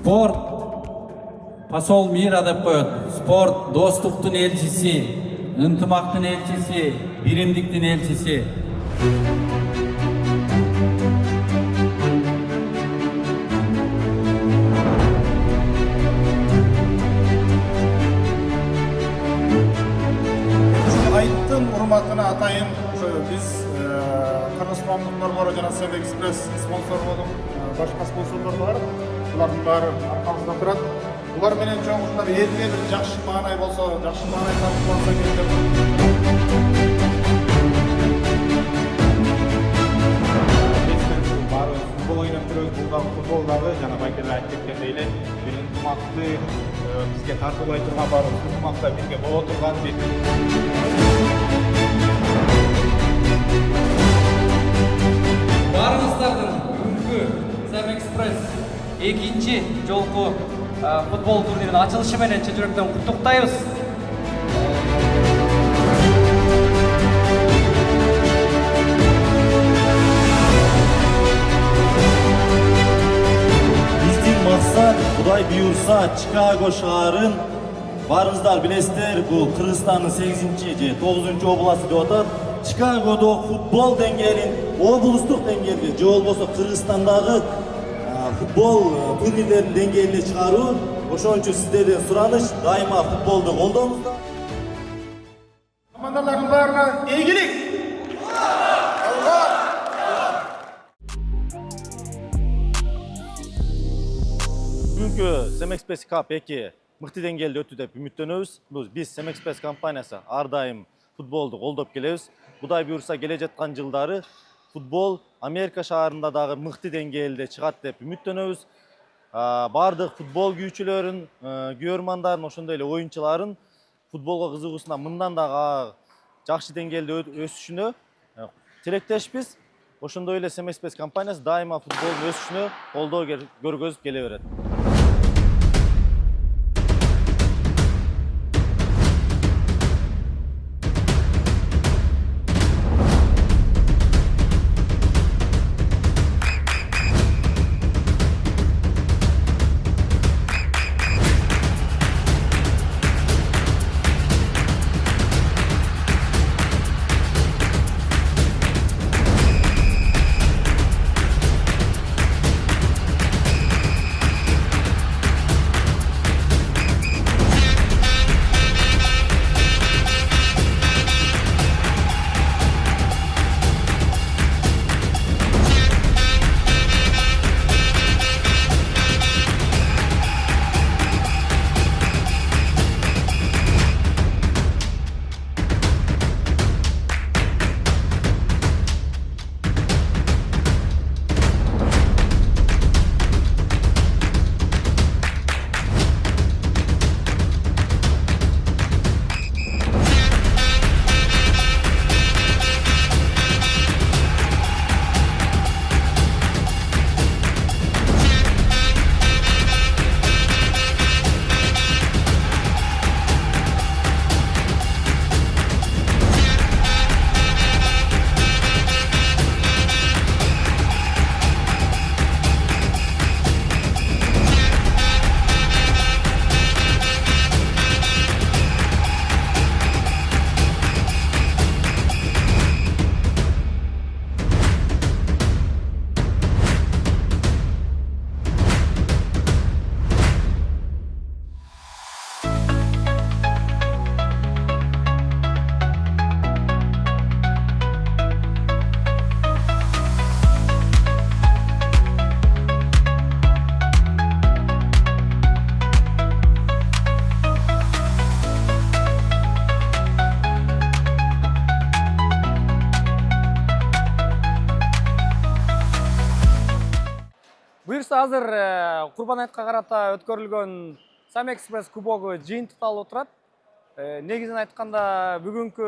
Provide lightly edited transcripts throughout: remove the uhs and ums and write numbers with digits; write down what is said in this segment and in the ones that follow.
Sport посол мира деп коет. Sport достуктун элчиси, ынтымактын элчиси, биримдиктин элчиси. Айттын урматына атайын биз Кыргызстандыктар бар жана Сем Экспресс спонсор болуп, башка спонсорлор бар. Булардын баары аркабызда турат. Булар менен чоң ушундай элге бир жакшы маанай болсо, жакшы маанай табылса керек деп. Футбол ойнап жүрөбүз, бул футболдагы жана байкелер айтып кеткендей эле бир ынтымакты бизге тартуулай турган бар, ынтымакта бирге боло турган Барыңыздардын бүгүнкү Сем Экспресс экинчи жолку футбол турниринин ачылышы менен чын жүрөктөн куттуктайбыз. Биздин максат Кудай буйрса Чикаго шаарын барыңыздар билесиздер, бул Кыргызстандын 8-же же 9-чу областы деп атат. Чикагодо футбол деңгээлин облустук деңгээлге же болбосо Кыргызстандагы футбол турнирлеринин деңгээлине чыгаруу. Ошон үчүн сиздерден сураныш дайыма футболду колдооңуздар. Командалардын баарына ийгилик. Бүгүнкү Сем Экспресс Cup 2 мыкты деңгээлде өттү деп үмүттөнөбүз. Биз Сем Экспресс компаниясы ар дайым футболду колдоп келебиз. Кудай буйрса келе жаткан жылдары футбол Америка шаарында дагы мыкты деңгээлде чыгат деп үмүттөнөбүз. Бардык футбол күйүүчүлөрүн, көрөрмандарын, ошондой эле оюнчуларын футболго кызыгуусуна мындан дагы жакшы деңгээлде өсүшүнө тилектешпиз. Ошондой эле Сем Экспресс компаниясы дайыма футболдун өсүшүнө колдоо көргөзүп келе берет. азыр Курбан айтка карата өткөрүлгөн Sam Express кубогу жыйынтыкталып отурат. Негизин айтканда бүгүнкү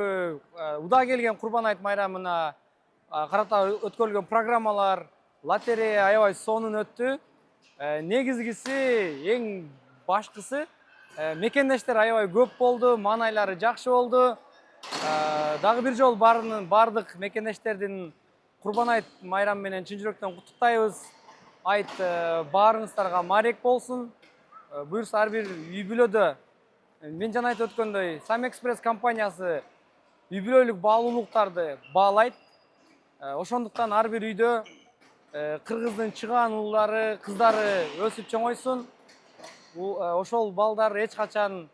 уда келген Курбан айт майрамына карата өткөрүлгөн программалар, лотерея аябай сонун өттү. Негизгиси, эң башкысы мекендештер аябай көп болду, маанайлары жакшы болду. Дагы бир жолу бардык мекендештердин Курбан айт майрамы менен чын жүрөктөн куттуктайбыз. Айт баарыңыздарга маарек болсун. Буюрса ар бир үй бүлөдө мен жана айтып өткөндөй Sam Express компаниясы үй бүлөлүк баалуулуктарды баалайт. Ошондуктан ар бир үйдө кыргыздын чыгаан уулары, кыздары өсүп чоңойсун. Ошол балдар эч качан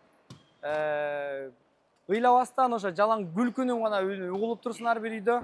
ыйлабастан ошо жалаң күлкүнүн гана угулуп турсун ар бир үйдө.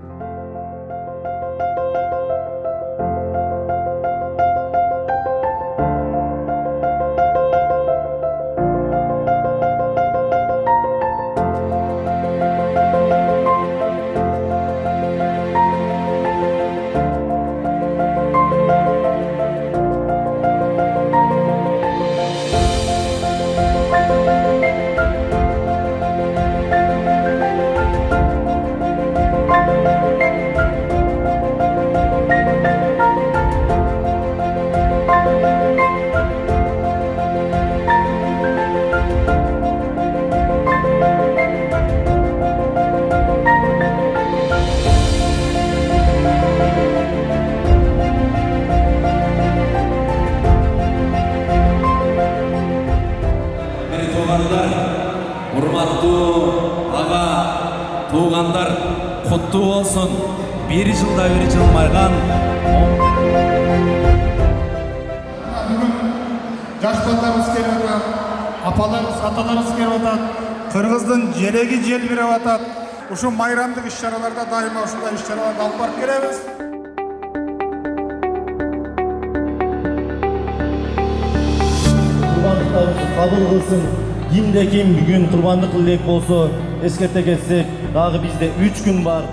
Урматтуу ага туугандар, куттуу болсун. Bir жылда бир жылмайган Бүгін жаш балдарыбыз келіп атат, апаларыбыз, аталарыбыз келіп атат, Кыргыздын желеги желбиреп атат. Ушу майрамдык иш-чараларда дайыма ушундай иш-чараларды алып барып келебиз. Курбандыктарыбызды кабыл кылсын. Кимде ким бүгүн курбандык элек болсо эскерте кетсек, дагы бизде 3 күн бар.